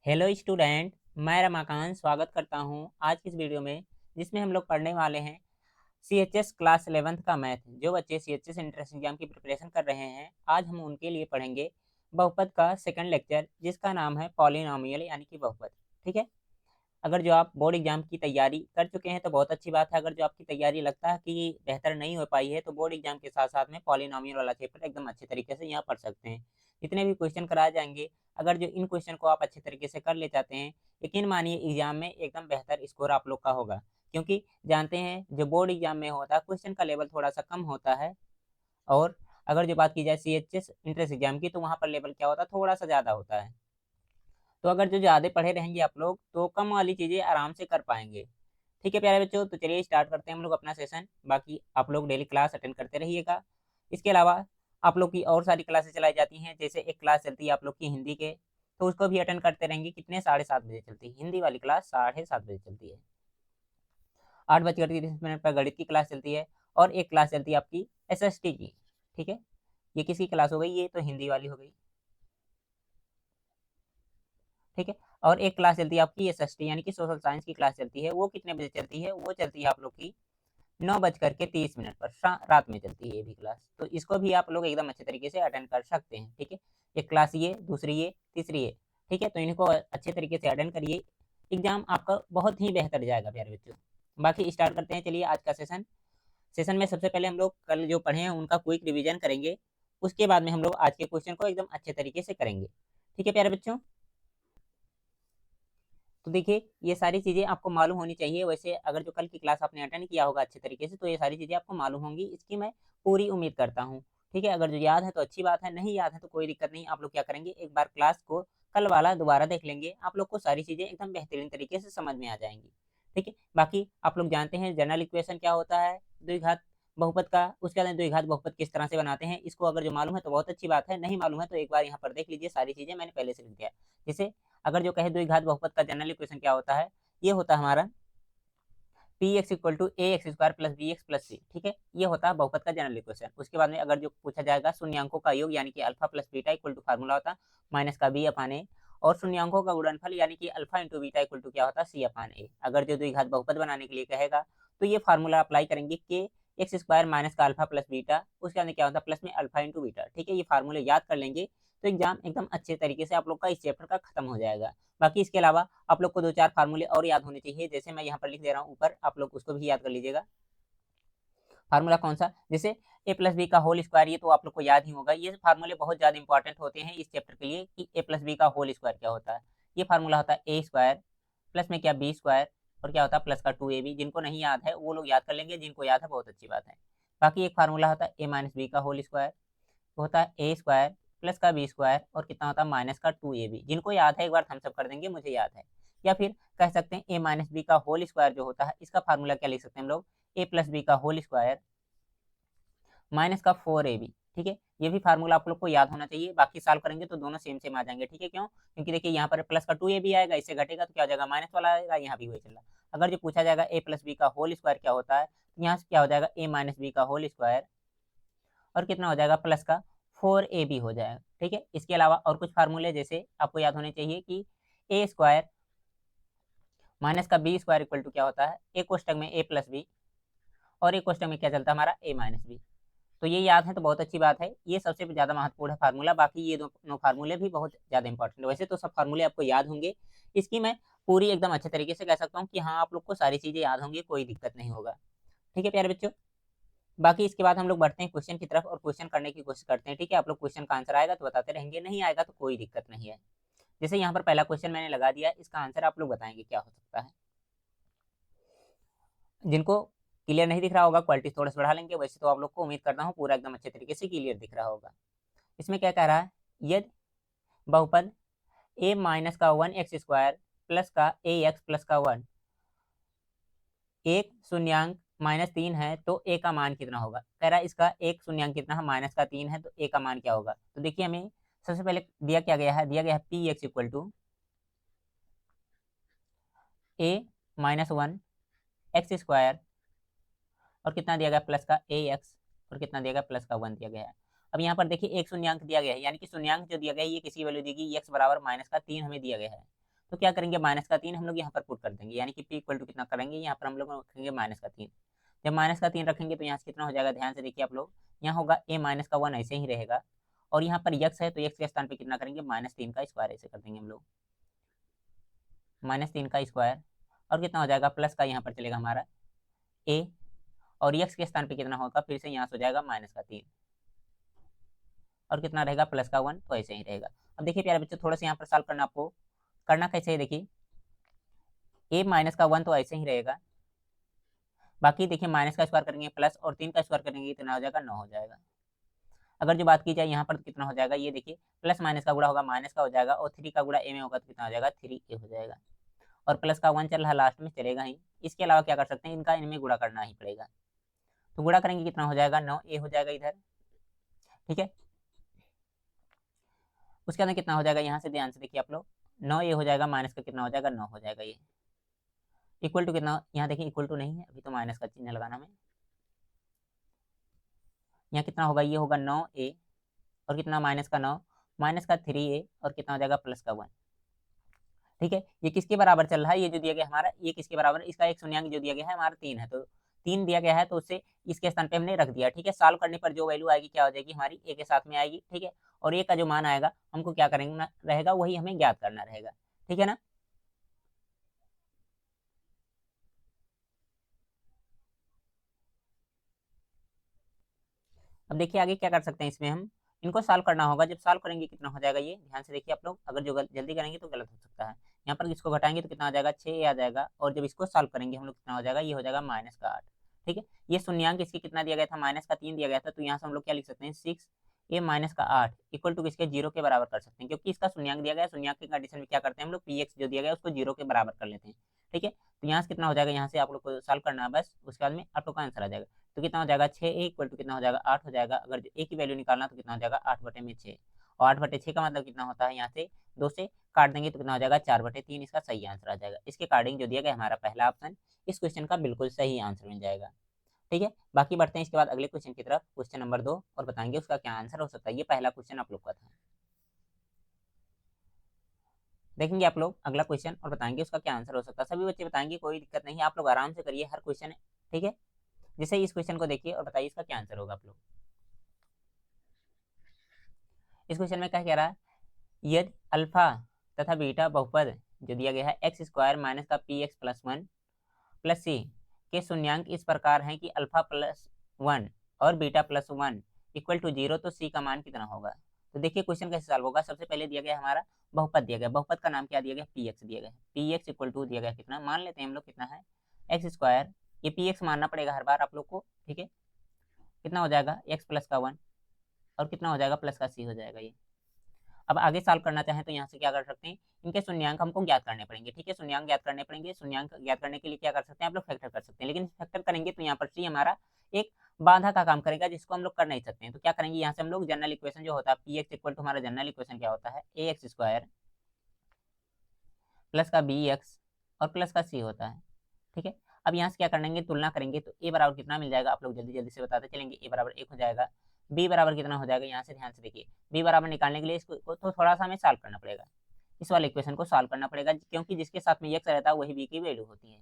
Hello student, मैं रमाकांत स्वागत करता हूं आज की इस वीडियो में, जिसमें हम लोग पढ़ने वाले हैं सीएचएस क्लास 11th का मैथ। जो बच्चे सीएचएस एंट्रेंस एग्जाम की प्रिपरेशन कर रहे हैं, आज हम उनके लिए पढ़ेंगे बहुपद का सेकंड लेक्चर, जिसका नाम है पॉलिनॉमियल यानी कि बहुपद। ठीक है। अगर जो आप बोर्ड एग्जाम की तैयारी कर चुके हैं तो बहुत अच्छी बात है। अगर जो आपकी तैयारी लगता है कि बेहतर नहीं हो पाई है, तो बोर्ड एग्जाम के साथ साथ में पॉलिनॉमियल वाला चैप्टर एकदम अच्छे तरीके से यहाँ पढ़ सकते हैं। जितने भी क्वेश्चन कराए जाएंगे, अगर जो इन क्वेश्चन को आप अच्छे तरीके से कर ले जाते हैं, यकीन मानिए एग्जाम में एकदम बेहतर स्कोर आप लोग का होगा। क्योंकि जानते हैं जो बोर्ड एग्जाम में होता है, क्वेश्चन का लेवल थोड़ा सा कम होता है। और अगर जो बात की जाए सीएचएस इंट्रेंस एग्जाम की, तो वहाँ पर लेवल क्या होता है, थोड़ा सा ज़्यादा होता है। तो अगर जो ज़्यादा पढ़े रहेंगे आप लोग, तो कम वाली चीज़ें आराम से कर पाएंगे। ठीक है प्यारे बच्चों, तो चलिए स्टार्ट करते हैं हम लोग अपना सेशन। बाकी आप लोग डेली क्लास अटेंड करते रहिएगा। इसके अलावा आप लोग की और सारी क्लासेस चलाई जाती हैं। जैसे एक क्लास चलती है आप लोग की हिंदी के, तो उसको भी अटेंड करते रहेंगे। कितने? 7:30 बजे चलती है हिंदी वाली क्लास, 7:30 बजे चलती है। 8:30 पर गणित की क्लास चलती है, और एक क्लास चलती है आपकी एसएसटी की। ठीक है, ये किसकी क्लास हो गई? ये तो हिंदी वाली हो गई। ठीक है। और एक क्लास चलती है आपकी एसएसटी यानी कि सोशल साइंस की क्लास चलती है। वो कितने बजे चलती है? वो चलती है आप लोग की 9:30 पर रात में चलती है ये भी क्लास। तो इसको भी आप लोग एकदम अच्छे तरीके से अटेंड कर सकते हैं। ठीक है, एक क्लास ये, दूसरी ये, तीसरी ये। ठीक है, तो इनको अच्छे तरीके से अटेंड करिए। एग्जाम आपका बहुत ही बेहतर जाएगा प्यारे बच्चों। बाकी स्टार्ट करते हैं, चलिए आज का सेशन। सेशन में सबसे पहले हम लोग कल जो पढ़े हैं उनका क्विक रिवीजन करेंगे। उसके बाद में हम लोग आज के क्वेश्चन को एकदम अच्छे तरीके से करेंगे। ठीक है प्यारे बच्चों, तो देखिए ये सारी चीज़ें आपको मालूम होनी चाहिए। वैसे अगर जो कल की क्लास आपने अटेंड किया होगा अच्छे तरीके से, तो ये सारी चीज़ें आपको मालूम होंगी, इसकी मैं पूरी उम्मीद करता हूँ। ठीक है, अगर जो याद है तो अच्छी बात है, नहीं याद है तो कोई दिक्कत नहीं। आप लोग क्या करेंगे, एक बार क्लास को कल वाला दोबारा देख लेंगे, आप लोग को सारी चीज़ें एकदम बेहतरीन तरीके से समझ में आ जाएंगी। ठीक है, बाकी आप लोग जानते हैं जनरल इक्वेशन क्या होता है द्विघात बहुपद का, उसके बाद द्विघात बहुपद किस तरह से बनाते हैं, इसको अगर जो मालूम है तो बहुत अच्छी बात है, नहीं मालूम है तो एक बार यहाँ पर देख लीजिए, सारी चीज़ें मैंने पहले से लिख दिया। जैसे अगर जो कहे द्विघात बहुपद का जनरल इक्वेशन क्या होता है, ये होता है हमारा P X equal to A X square plus B X plus C. ठीक है, ये होता है बहुपद का जनरल इक्वेशन। उसके बाद में अगर जो पूछा जाएगा शून्यांकों का योग यानी कि alpha plus beta equal to formula होता है माइनस का बी अपान ए, और शून्यांकों का गुणनफल यानी कि alpha into beta equal to क्या होता है, सी अपान ए। अगर जो द्विघात बहुपद बनाने के लिए कहेगा, तो ये फार्मूला अप्लाई करेंगे के एक्स स्क्वायर माइनस का अल्फा प्लस बीटा, उसके अंदर क्या होता है प्लस में अल्फा इंटू बीटा। ठीक है, ये फार्मूले याद कर लेंगे तो एग्जाम एकदम अच्छे तरीके से आप लोग का इस चैप्टर का खत्म हो जाएगा। बाकी इसके अलावा आप लोग को 2-4 फार्मूले और याद होने चाहिए, जैसे मैं यहाँ पर लिख दे रहा हूँ ऊपर, आप लोग उसको भी याद कर लीजिएगा। फार्मूला कौन सा? जैसे ए प्लस बी का होल स्क्वायर, ये तो आप लोग को याद ही होगा। ये फार्मूले बहुत ज़्यादा इंपॉर्टेंट होते हैं इस चैप्टर के लिए कि ए प्लस बी का होल स्क्वायर क्या होता है। ये फार्मूला होता है ए स्क्वायर प्लस में क्या बी स्क्वायर, और क्या होता है प्लस का 2ab। जिनको नहीं याद है वो लोग याद कर लेंगे, जिनको याद है बहुत अच्छी बात है। बाकी एक फार्मूला होता है ए माइनस बी का होल स्क्वायर, होता है ए स्क्वायर प्लस का बी स्क्वायर, और कितना होता है माइनस का 2ab। जिनको याद है एक बार थम्स अप कर देंगे, मुझे याद है। या फिर कह सकते हैं ए माइनस बी का होल स्क्वायर जो होता है, इसका फार्मूला क्या लिख सकते हैं हम लोग, ए प्लस बी का होल स्क्वायर माइनस का 4ab। ठीक है, ये भी फार्मूला आप लोग को याद होना चाहिए। बाकी सॉल्व करेंगे तो दोनों सेम सेम आ जाएंगे। ठीक है, क्यों? क्योंकि देखिए यहाँ पर प्लस का 2ab आएगा, इससे घटेगा तो क्या हो जाएगा, माइनस वाला आएगा, यहाँ भी वही चल रहा। अगर जो पूछा जाएगा ए प्लस बी का होल स्क्वायर क्या होता है, तो यहाँ से क्या हो जाएगा ए माइनस बी का होल स्क्वायर, और कितना हो जाएगा प्लस का 4ab हो जाएगा। ठीक है, इसके अलावा और कुछ फार्मूले जैसे आपको याद होने चाहिए कि ए स्क्वायर माइनस का बी स्क्वायर इक्वल टू क्या होता है, एक कोष्टक में ए प्लस बी, और एक कोष्टक में क्या चलता है हमारा ए माइनस बी। तो ये याद है तो बहुत अच्छी बात है, ये सबसे ज़्यादा महत्वपूर्ण है फार्मूला। बाकी ये दोनों फार्मूले भी बहुत ज़्यादा इंपॉर्टेंट है। वैसे तो सब फार्मूले आपको याद होंगे, इसकी मैं पूरी एकदम अच्छे तरीके से कह सकता हूँ कि हाँ आप लोग को सारी चीज़ें याद होंगी, कोई दिक्कत नहीं होगा। ठीक है प्यारे बच्चों, बाकी इसके बाद हम लोग बढ़ते हैं क्वेश्चन की तरफ और क्वेश्चन करने की कोशिश करते हैं। ठीक है, आप लोग क्वेश्चन का आंसर आएगा तो बताते रहेंगे, नहीं आएगा तो कोई दिक्कत नहीं है। जैसे यहाँ पर पहला क्वेश्चन मैंने लगा दिया, इसका आंसर आप लोग बताएंगे क्या हो सकता है। जिनको क्लियर नहीं दिख रहा होगा क्वालिटी थोड़ा सा बढ़ा लेंगे, वैसे तो आप लोग को उम्मीद करता हूँ पूरा एकदम अच्छे तरीके से क्लियर दिख रहा होगा। इसमें क्या कह रहा है, यदि बहुपद ए माइनस का 1x² प्लस का ए एक्स प्लस का 1 एक शून्यांक -3 है, तो ए का मान कितना होगा। कह रहा है इसका एक शून्यांक कितना है, -3 है, तो ए का मान क्या होगा। तो देखिए हमें सबसे पहले दिया क्या गया है, दिया गया है P X equal to A -1 x², और कितना दिया गया प्लस का ए एक्स, और कितना दिया गया प्लस का 1 दिया गया है। अब यहाँ पर देखिए एक शून्यांक दिया गया है, यानी कि शून्यांक जो दिया गया है ये किसी वैल्यू देगी, एक्स बराबर -3 हमें दिया गया है। तो क्या करेंगे, -3 हम लोग यहाँ पर पुट कर देंगे, यानी कि p इक्वल टू कितना करेंगे, यहाँ पर हम लोग रखेंगे -3। जब -3 रखेंगे तो यहाँ से कितना हो जाएगा, ध्यान से देखिए आप लोग, यहाँ होगा a-1 ऐसे ही रहेगा, और यहाँ पर x है तो x के स्थान पे कितना करेंगे, -3 का स्क्वायर ऐसे कर देंगे हम लोग, -3 का स्क्वायर, और कितना हो जाएगा, प्लस का यहाँ पर चलेगा हमारा a, और x के स्थान पे कितना होगा, फिर से यहाँ से हो जाएगा -3, और कितना रहेगा, +1, तो ऐसे ही रहेगा। अब देखिए प्यारे बच्चों, थोड़ा सा यहाँ पर सॉल्व करना, आपको करना कैसे है, देखिए a-1 तो ऐसे ही रहेगा, बाकी देखिए माइनस का स्क्वायर करेंगे प्लस, और 3 का स्क्वायर करेंगे कितना हो जाएगा, 9 हो जाएगा। अगर जो बात की जाए यहाँ पर तो कितना हो जाएगा, ये देखिए प्लस माइनस का गुणा होगा, माइनस का हो जाएगा, और 3 का गुणा a में होगा तो कितना हो जाएगा, 3a हो जाएगा, और प्लस का 1 चल रहा लास्ट में, चलेगा ही। इसके अलावा क्या कर सकते हैं, इनका इनमें गुणा करना ही पड़ेगा, तो गुणा करेंगे कितना हो जाएगा, 9a हो जाएगा इधर, ठीक है। उसके अंदर कितना हो जाएगा, यहाँ से ध्यान से देखिए आप लोग, 9a हो जाएगा, माइनस का कितना हो जाएगा, 9 हो जाएगा, ये इक्वल टू कितना, यहाँ देखिए इक्वल टू नहीं है, अभी तो माइनस का चिन्ह लगाना हमें, यहाँ कितना होगा, ये होगा 9a, और कितना माइनस का 9, माइनस का 3a, और कितना हो जाएगा, प्लस का 1, ठीक है। ये किसके बराबर चल रहा है, ये जो दिया गया हमारा, ये किसके बराबर है, इसका एक शून्यांक जो दिया गया है हमारा 3 है, तो 3 दिया गया है, तो उससे इसके स्थान पे हमने रख दिया, ठीक है। सॉल्व करने पर जो वैल्यू आएगी क्या हो जाएगी, हमारी a के साथ में आएगी, ठीक है, और a का जो मान आएगा हमको क्या करेंगे रहेगा, वही हमें ज्ञात करना रहेगा, ठीक है ना। अब देखिए आगे क्या कर सकते हैं, इसमें हम इनको सॉल्व करना होगा, जब सॉल्व करेंगे कितना हो जाएगा, ये ध्यान से देखिए आप लोग, अगर जो जल्दी करेंगे तो गलत हो सकता है। यहाँ पर इसको घटाएंगे तो कितना हो जाएगा, 6 आ जाएगा, और जब इसको सॉल्व करेंगे हम लोग कितना हो जाएगा, ये हो जाएगा -8, ठीक है। ये शून्यांक इसके कितना दिया गया था, -3 दिया गया था, तो यहाँ से हम लोग क्या लिख सकते हैं, 6a-8 इक्वल टू किसके, 0 के बराबर कर सकते हैं, क्योंकि इसका शून्यांक दिया गया है, शून्यांक की कंडीशन में क्या करते हैं हम लोग, px जो दिया गया है उसको 0 के बराबर कर लेते हैं, ठीक है। तो यहाँ से कितना हो जाएगा, यहाँ से आप लोग को सॉल्व करना है बस, उसके बाद में आप लोग का आंसर आ जाएगा। तो कितना हो जाएगा, 6a इक्वल टू कितना हो जाएगा, 8 हो जाएगा, अगर a की वैल्यू निकालना तो कितना हो जाएगा, 8/6, और 8/6 का मतलब कितना होता है, यहाँ से 2 से काट देंगे तो कितना हो जाएगा, 4/3, इसका सही आंसर आ जाएगा। इसके अकॉर्डिंग जो दिया गया हमारा पहला ऑप्शन इस क्वेश्चन का बिल्कुल सही आंसर मिल जाएगा, ठीक है। बाकी बढ़ते हैं इसके बाद अगले क्वेश्चन की तरफ, क्वेश्चन नंबर 2, और बताएंगे उसका क्या आंसर हो सकता है। ये पहला क्वेश्चन आप लोग का था, देखेंगे आप लोग अगला क्वेश्चन और बताएंगे उसका क्या आंसर हो सकता है। सभी बच्चे बताएंगे, कोई दिक्कत नहीं है, आप लोग आराम से करिए हर क्वेश्चन, ठीक है। जैसे इस क्वेश्चन को देखिए और बताइए इसका क्या आंसर होगा आप लोग। इस क्वेश्चन में क्या कह रहा है, यदि अल्फा तथा बीटा बहुपद जो दिया गया है x² माइनस का px प्लस 1 प्लस सी के शून्यांक इस प्रकार हैं कि अल्फा प्लस 1 और बीटा प्लस 1 इक्वल टू 0, तो सी का मान कितना होगा। तो देखिए क्वेश्चन कैसे सॉल्व होगा, सबसे पहले दिया गया हमारा बहुपद, दिया गया बहुपद का नाम क्या दिया गया, px दिया गया, px इक्वल टू दिया गया कितना, मान लेते हैं हम लोग कितना है, x², ये px मानना पड़ेगा हर बार आप लोग को, ठीक है। कितना हो जाएगा, x प्लस का 1, और कितना हो जाएगा, प्लस का सी हो जाएगा ये। अब आगे सॉल्व करना चाहें तो यहाँ से क्या कर सकते हैं, इनके शून्यांक हमको ज्ञात करने पड़ेंगे, ठीक है, शून्यांक ज्ञात करने पड़ेंगे। शून्यांक ज्ञात करने के लिए क्या कर सकते हैं आप लोग, फैक्टर कर सकते हैं, लेकिन फैक्टर करेंगे तो यहाँ पर सी हमारा एक बाधा का काम करेगा, जिसको हम लोग कर नहीं सकते हैं। तो क्या करेंगे, यहाँ से हम लोग जनरल इक्वेशन जो होता है पी एक्स इक्वल टू, हमारा जनरल इक्वेशन क्या होता है, ax² प्लस का bx और प्लस का c होता है, ठीक है। अब यहाँ से क्या करेंगे, तुलना करेंगे तो a बराबर कितना मिल जाएगा, आप लोग जल्दी जल्दी से बताते चलेंगे। a बराबर 1 हो जाएगा, b बराबर कितना हो जाएगा, यहाँ से ध्यान से देखिए, b बराबर निकालने के लिए इसको तो थोड़ा सा हमें सॉल्व करना पड़ेगा, इस वाले इक्वेशन को सॉल्व करना पड़ेगा, क्योंकि जिसके साथ में x रहता है वही b की वैल्यू होती है,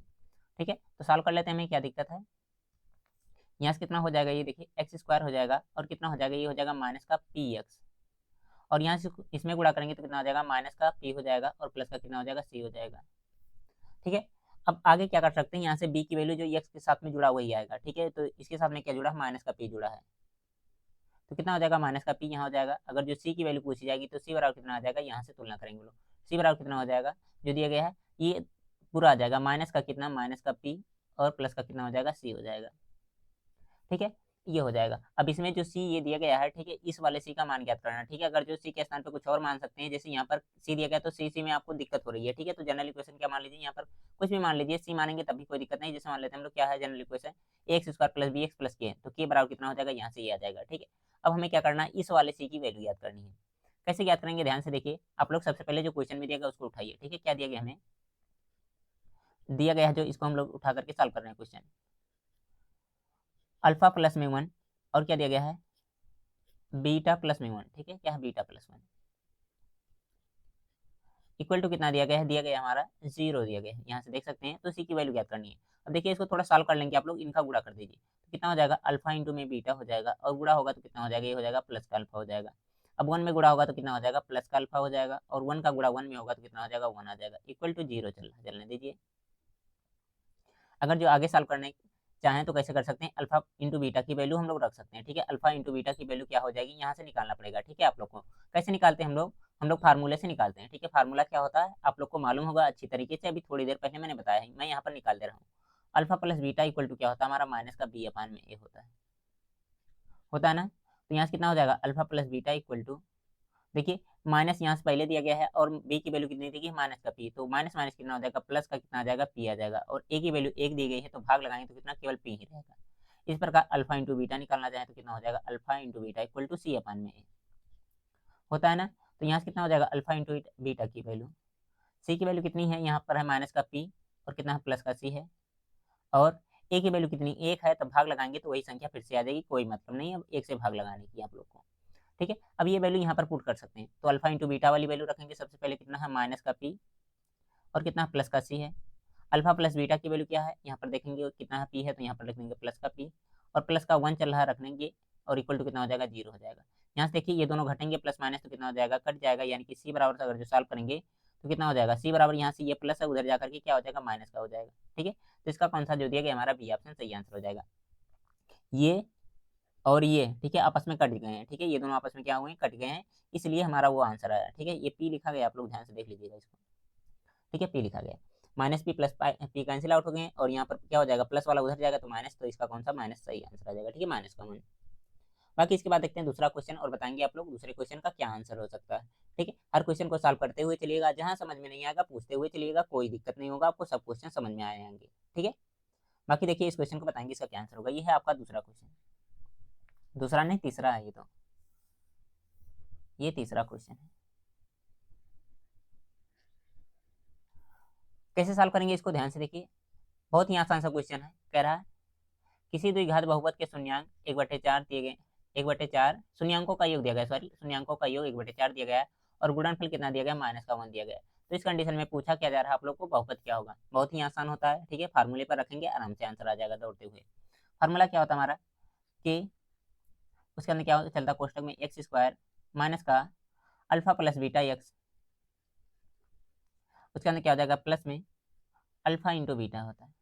ठीक है। तो सॉल्व कर लेते हैं, हमें क्या दिक्कत है। यहाँ से कितना हो जाएगा, ये देखिए x² हो जाएगा, और कितना हो जाएगा, ये हो जाएगा माइनस का px, और यहाँ से इसमें गुणा करेंगे तो कितना हो जाएगा, माइनस का p हो जाएगा, और प्लस का कितना हो जाएगा, c हो जाएगा, ठीक है। अब आगे क्या कर सकते हैं, यहाँ से b की वैल्यू जो x के साथ में जुड़ा वही आएगा, ठीक है। तो इसके साथ में क्या जुड़ा है, माइनस का p जुड़ा है, तो कितना हो जाएगा, माइनस का p यहाँ हो जाएगा। अगर जो c की वैल्यू पूछी जाएगी तो c बराबर कितना आ जाएगा, यहाँ से तुलना करेंगे लोग, c बराबर कितना हो जाएगा, जो दिया गया है ये पूरा आ जाएगा, माइनस का कितना, माइनस का p, और प्लस का कितना हो जाएगा, c हो जाएगा, ठीक है। ये हो जाएगा। अब इसमें जो सी ये दिया गया है, ठीक है, इस वाले सी का मान ज्ञात करना है, ठीक है। अगर जो सी के स्थान पे कुछ और मान सकते हैं, जैसे यहाँ पर सी दिया गया तो सी में आपको दिक्कत हो रही है, ठीक है। तो जनरल इक्वेशन क्या मान लीजिए, यहाँ पर कुछ भी मान लीजिए, सी मानेंगे तब भी कोई दिक्कत नहीं। जैसे मान लेते हैं हम लोग, क्या है general equation, x² plus bx plus के, तो के बराबर कितना हो जाएगा, यहाँ से ये आ जाएगा, ठीक है। अब हमें क्या करना है, इस वाले सी की वैल्यू याद करनी है। कैसे याद करेंगे, ध्यान से देखिए आप लोग, सबसे पहले जो क्वेश्चन में दिया गया उसको उठाइए, ठीक है। क्या दिया गया हमें, दिया गया है जो, इसको हम लोग उठा करके सॉल्व कर रहे हैं क्वेश्चन, अल्फा प्लस में 1, और क्या दिया गया है, बीटा प्लस में 1, ठीक है। क्या है, बीटा प्लस 1, इक्वल टू कितना दिया गया है, दिया गया है हमारा 0 दिया गया है, यहाँ से देख सकते हैं। तो सी की वैल्यू ज्ञात करनी है। अब देखिए इसको थोड़ा सॉल्व कर लेंगे आप लोग, इनका गुणा कर दीजिए तो कितना हो जाएगा, अल्फा इंटू में बीटा हो जाएगा, और गुणा होगा तो कितना हो जाएगा, ये हो जाएगा प्लस का अल्फा हो जाएगा। अब 1 में गुणा होगा तो कितना हो जाएगा, प्लस का अल्फा हो जाएगा, और 1 का गुणा 1 में होगा तो कितना हो जाएगा, 1 आ जाएगा। इक्वल टू 0 चलने दीजिए। अगर जो आगे सॉल्व करने चाहें तो कैसे कर सकते हैं, अल्फा इंटू बीटा की वैल्यू हम लोग रख सकते हैं, ठीक है। अल्फा इंटू बीटा की वैल्यू क्या हो जाएगी, यहाँ से निकालना पड़ेगा, ठीक है। आप लोग को कैसे निकालते हैं हम लोग फार्मूले से निकालते हैं, ठीक है। फार्मूला क्या होता है आप लोग को मालूम होगा अच्छी तरीके से, अभी थोड़ी देर पहले मैंने बताया है, मैं यहाँ पर निकाल दे रहा हूँ। Alpha plus beta equal to क्या होता है हमारा, माइनस का बी अपान में ए होता है ना। तो यहाँ से कितना हो जाएगा, alpha plus beta equal to, देखिए माइनस यहाँ से पहले दिया गया है, और बी की वैल्यू कितनी दी, माइनस का पी, तो माइनस माइनस कितना हो जाएगा, प्लस का कितना आ जाएगा, पी आ जाएगा, और ए की वैल्यू 1 दी गई है तो भाग लगाएंगे तो कितना, केवल पी ही रहेगा। इस प्रकार अल्फा इंटू बीटा निकालना चाहे तो कितना हो जाएगा, alpha into beta equal to C upon में ए होता है ना। तो यहाँ से कितना हो जाएगा, अल्फा इंटू बीटा की वैल्यू, सी की वैल्यू कितनी है, यहाँ पर है माइनस का पी, और कितना है, प्लस का सी है, और ए की वैल्यू कितनी, 1 है, तब भाग लगाएंगे तो वही संख्या फिर से आ जाएगी, कोई मतलब नहीं है अब 1 से भाग लगाने की आप लोग को, ठीक है। अब ये वैल्यू यहाँ पर पुट कर सकते हैं, तो अल्फा इंटू बीटा वाली वैल्यू रखेंगे, सबसे पहले कितना है, माइनस का पी, और कितना प्लस का सी है। अल्फा प्लस बीटा की वैल्यू क्या है, यहाँ पर देखेंगे कितना है, पी है, तो यहाँ पर लिख देंगे प्लस का पी, और प्लस का 1 चल रहा है रख देंगे, और इक्वल टू कितना हो जाएगा, 0 हो जाएगा। यहाँ से देखिए ये दोनों घटेंगे, प्लस माइनस तो कितना हो जाएगा, कट जाएगा, यानी कि सी बराबर अगर जो सॉल्व करेंगे तो कितना हो जाएगा, सी बराबर यहाँ से ये प्लस है, उधर जाकर के क्या हो जाएगा, माइनस का हो जाएगा, ठीक है। तो इसका कौन सा जो दिया गया हमारा बी ऑप्शन सही आंसर हो जाएगा। ये और ये ठीक है आपस में कट गए हैं, ठीक है, ये दोनों आपस में क्या हुए हैं, कट गए हैं, इसलिए हमारा वो आंसर आया, ठीक है। ये पी लिखा गया, आप लोग ध्यान से देख लीजिएगा इसको, ठीक है, पी लिखा गया, minus P plus P cancel out हो गए, और यहाँ पर क्या हो जाएगा, प्लस वाला उधर जाएगा तो माइनस, तो इसका कौन सा माइनस सही आंसर आ जाएगा, ठीक है, माइनस का वन। बाकी इसके बाद देखते हैं दूसरा क्वेश्चन, और बताएंगे आप लोग दूसरे क्वेश्चन का क्या आंसर हो सकता है, ठीक है। हर क्वेश्चन को सॉल्व करते हुए चलिएगा, जहां समझ में नहीं आएगा पूछते हुए चलिएगा, कोई दिक्कत नहीं होगा, आपको सब क्वेश्चन समझ में आ जाएंगे, ठीक है। बाकी देखिए इस क्वेश्चन को बताएंगे इसका क्या आंसर होगा, ये है आपका दूसरा क्वेश्चन, दूसरा नहीं तीसरा है ये, तो ये तीसरा क्वेश्चन है। कैसे सॉल्व करेंगे इसको, ध्यान से देखिए, बहुत ही आसान सा क्वेश्चन है। कह रहा है किसी द्विघात बहुपद के शून्यांक 1/4 दिए गए, 1/4 शून्यांकों का योग दिया गया, सॉरी शून्यांकों का योग 1/4 दिया गया है, और गुणनफल कितना दिया गया, माइनस का 1 दिया गया है। तो इस कंडीशन में पूछा क्या जा रहा है आप लोग को, बहुपद क्या होगा, बहुत ही आसान होता है, ठीक है। फार्मूले पर रखेंगे आराम से आंसर आ जाएगा दौड़ते हुए। फार्मूला क्या होता है हमारा, कि उसके अंदर क्या चलता है, कोष्टक में एक्स स्क्वायर माइनस का अल्फा प्लस बीटा एक्स, उसके अंदर क्या हो जाएगा, प्लस में अल्फा इंटू बीटा होता है,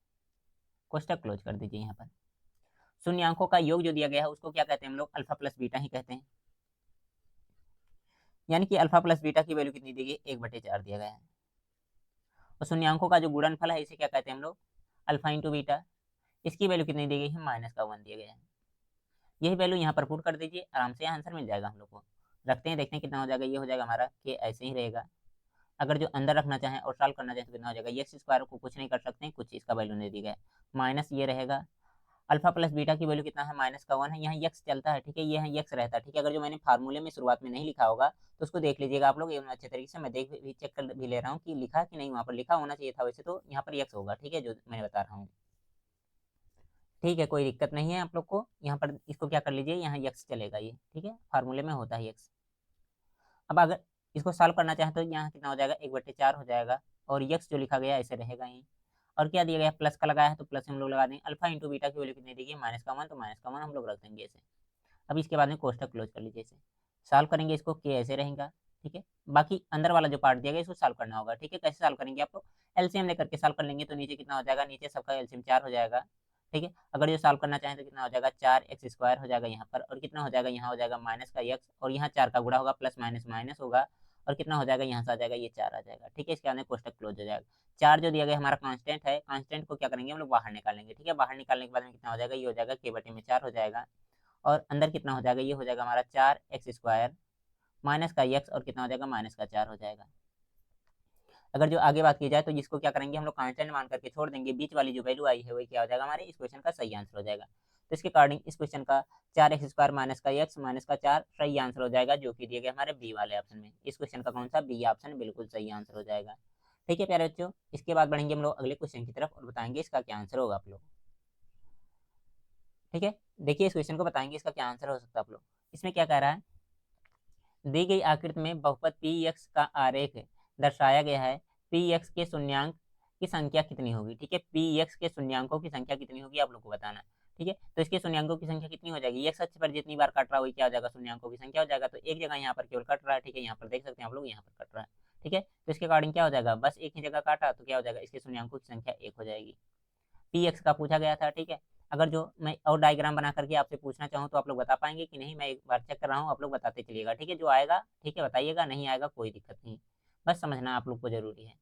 कोष्टक क्लोज कर दीजिए। यहाँ पर शून्यांकों का योग जो दिया गया है उसको क्या कहते हैं हम लोग, अल्फा प्लस बीटा ही कहते हैं, यानी कि अल्फा प्लस बीटा की वैल्यू कितनी दी गई, 1/4 दिया गया है, और शून्यांकों का जो गुणनफल है इसे क्या कहते हैं हम लोग, अल्फा इंटू बीटा, इसकी वैल्यू कितनी दी गई है, माइनस का 1 दिया गया है। यही वैल्यू यहाँ पर पुट कर दीजिए, आराम से आंसर मिल जाएगा हम लोग को। रखते हैं, देखते हैं कितना हो जाएगा, ये हो जाएगा हमारा कि ऐसे ही रहेगा। अगर जो अंदर रखना चाहें और सॉल्व करना चाहें तो कितना हो जाएगा, एक्स स्क्वायर को कुछ नहीं कर सकते हैं, कुछ इसका वैल्यू नहीं दी गया है, माइनस ये रहेगा, अल्फा प्लस बीटा की वैल्यू कितना है, माइनस का 1 है, यहाँ यक्स चलता है, ठीक है, ये है यक्स रहता है, ठीक है। अगर जो मैंने फार्मूले में शुरुआत में नहीं लिखा होगा तो उसको देख लीजिएगा आप लोग एकदम अच्छे तरीके से, मैं देख भी चेक कर भी ले रहा हूँ कि लिखा कि नहीं, वहाँ पर लिखा होना चाहिए था वैसे, तो यहाँ पर यक्स होगा, ठीक है, जो मैंने बता रहा हूँ, ठीक है, कोई दिक्कत नहीं है आप लोग को। यहाँ पर इसको क्या कर लीजिए, यहाँ यक्स चलेगा ये, ठीक है, फार्मूले में होता है यक्स। अब अगर इसको सॉल्व करना चाहें तो यहाँ कितना हो जाएगा, 1/4 हो जाएगा, और यक्स जो लिखा गया ऐसे रहेगा यहीं, और क्या दिया गया, प्लस का लगाया है तो प्लस हम लोग लगा देंगे, अल्फा इंटू बीटा की वैल्यू कितनी देगी, माइनस का 1, तो माइनस का 1 हम लोग रख देंगे ऐसे। अब इसके बाद में कोष्टक क्लोज कर लीजिए इसे, सॉल्व करेंगे इसको, के ऐसे रहेगा, ठीक है। बाकी अंदर वाला जो पार्ट दिया गया इसको सॉल्व करना होगा, ठीक है। कैसे सॉल्व करेंगे आप लोग, एलसीएम लेकर के सॉल्व कर लेंगे, तो नीचे कितना हो जाएगा, नीचे सबका एलसीएम 4 हो जाएगा, ठीक है। अगर ये सॉल्व करना चाहें तो कितना हो जाएगा, 4x² हो जाएगा यहाँ पर, और कितना हो जाएगा, यहाँ हो जाएगा माइनस का x, और यहाँ 4 का गुणा होगा, प्लस माइनस माइनस होगा, और कितना हो जाएगा, यहाँ से आ जाएगा ये 4 आ जाएगा, ठीक है। इसके बाद में कोष्टक क्लोज हो जाएगा। 4 जो दिया गया हमारा कांस्टेंट है, कांस्टेंट को क्या करेंगे हम लोग, बाहर निकालेंगे, ठीक है। बाहर निकालने के बाद में कितना हो जाएगा, ये हो जाएगा k/4 हो जाएगा, और अंदर कितना हो जाएगा, ये हो जाएगा हमारा 4x² माइनस का x, और कितना हो जाएगा, माइनस का 4 हो जाएगा। अगर जो आगे बात की जाए तो जिसको क्या करेंगे हम लोग, कांस्टेंट मान करके छोड़ देंगे, बीच वाली जो वैल्यू आई है वही क्या हो जाएगा, हमारे इस क्वेश्चन का सही आंसर हो जाएगा। तो इसके अकॉर्डिंग इस क्वेश्चन का 4x² माइनस का x माइनस का 4 सही आंसर हो जाएगा, जो कि दिया गया हमारे बी वाले ऑप्शन में। इस क्वेश्चन का कौन सा, बी ऑप्शन बिल्कुल सही आंसर हो जाएगा, ठीक है प्यारे बच्चों। इसके बाद बढ़ेंगे हम लोग अगले क्वेश्चन की तरफ और बताएंगे इसका क्या आंसर होगा आप लोग, ठीक है। देखिए इस क्वेश्चन को बताएंगे इसका क्या आंसर हो सकता है आप लोग। इसमें क्या कह रहा है, दी गई आकृति में बहुपद पी एक्स का आरेख दर्शाया गया है पी एक्स के शून्यांक की संख्या कितनी होगी। ठीक है, पी एक्स के शून्यांकों की संख्या कितनी होगी आप लोग को बताना। ठीक है, तो इसके शून्यांकों की संख्या कितनी हो जाएगी, एक्स अक्ष पर जितनी बार कट रहा है वही क्या हो जाएगा, शून्यांकों की संख्या हो जाएगा। तो एक जगह यहाँ पर केवल कट रहा है, ठीक है, यहाँ पर देख सकते हैं आप लोग, यहाँ पर कट रहा है। ठीक है, तो इसके अकॉर्डिंग क्या हो जाएगा, बस एक ही जगह काटा तो क्या हो जाएगा, इसके शून्यांकों की संख्या एक हो जाएगी। पी एक्स का पूछा गया था। ठीक है, अगर जो मैं और डायग्राम बना करके आपसे पूछना चाहूँ तो आप लोग बता पाएंगे कि नहीं, मैं एक बार चेक कर रहा हूँ, आप लोग बताते चलिएगा। ठीक है, जो आएगा ठीक है बताइएगा, नहीं आएगा कोई दिक्कत नहीं, बस समझना आप लोग को जरूरी है।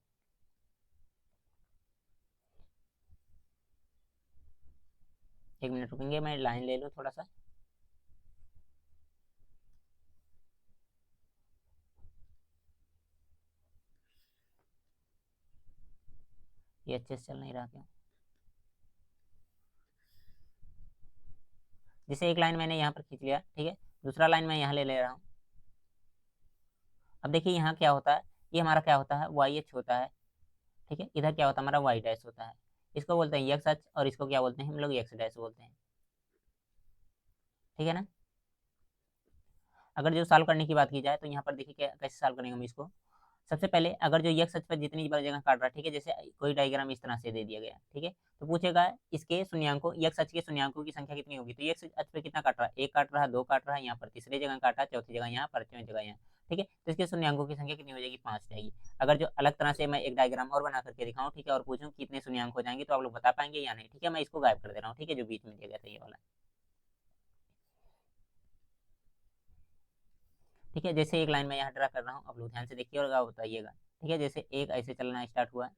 एक मिनट रुकेंगे, मैं लाइन ले लूँ थोड़ा सा। ये अच्छे से चल नहीं रहा क्यों। जैसे एक लाइन मैंने यहाँ पर खींच लिया, ठीक है, दूसरा लाइन मैं यहाँ ले रहा हूँ। अब देखिए यहाँ क्या होता है, ये हमारा क्या होता है, वाई एच होता है। ठीक है, इधर क्या होता है, हमारा वाई डैश होता है। इसको बोलते हैं एक्स अक्ष और इसको क्या बोलते हैं हम लोग, एक्स डैश बोलते हैं। ठीक है ना। अगर जो सॉल्व करने की बात की जाए तो यहाँ पर देखिए कैसे सॉल्व करेंगे हम इसको। सबसे पहले अगर जो एक्स अक्ष पर जितनी बार जगह काट रहा है, ठीक है, जैसे कोई डायग्राम इस तरह से दे दिया गया, ठीक है, तो पूछेगा इसके शून्यांकों, एक्स अक्ष के शून्यांकों की संख्या कितनी होगी। तो एक्स अक्ष पे कितना काट रहा है, एक काट रहा है, दो काट रहा है, यहाँ पर तीसरी जगह काटा, चौथी जगह यहाँ, पांचवी जगह यहाँ। ठीक है, तो इसके शून्यांकों की संख्या कितनी हो जाएगी, 5 जाएगी। अगर जो अलग तरह से मैं एक डायग्राम और बना करके दिखाऊं, ठीक है, और पूछूं कितने शून्यांक हो जाएंगे, तो आप लोग बता पाएंगे या नहीं। ठीक है, मैं इसको गायब कर दे रहा हूँ, ठीक है, जो बीच में दिया गया था ये वाला। ठीक है, जैसे एक लाइन में यहाँ ड्रा कर रहा हूँ, आप लोग ध्यान से देखिए और बताइएगा। ठीक है, जैसे एक ऐसे चलना स्टार्ट हुआ,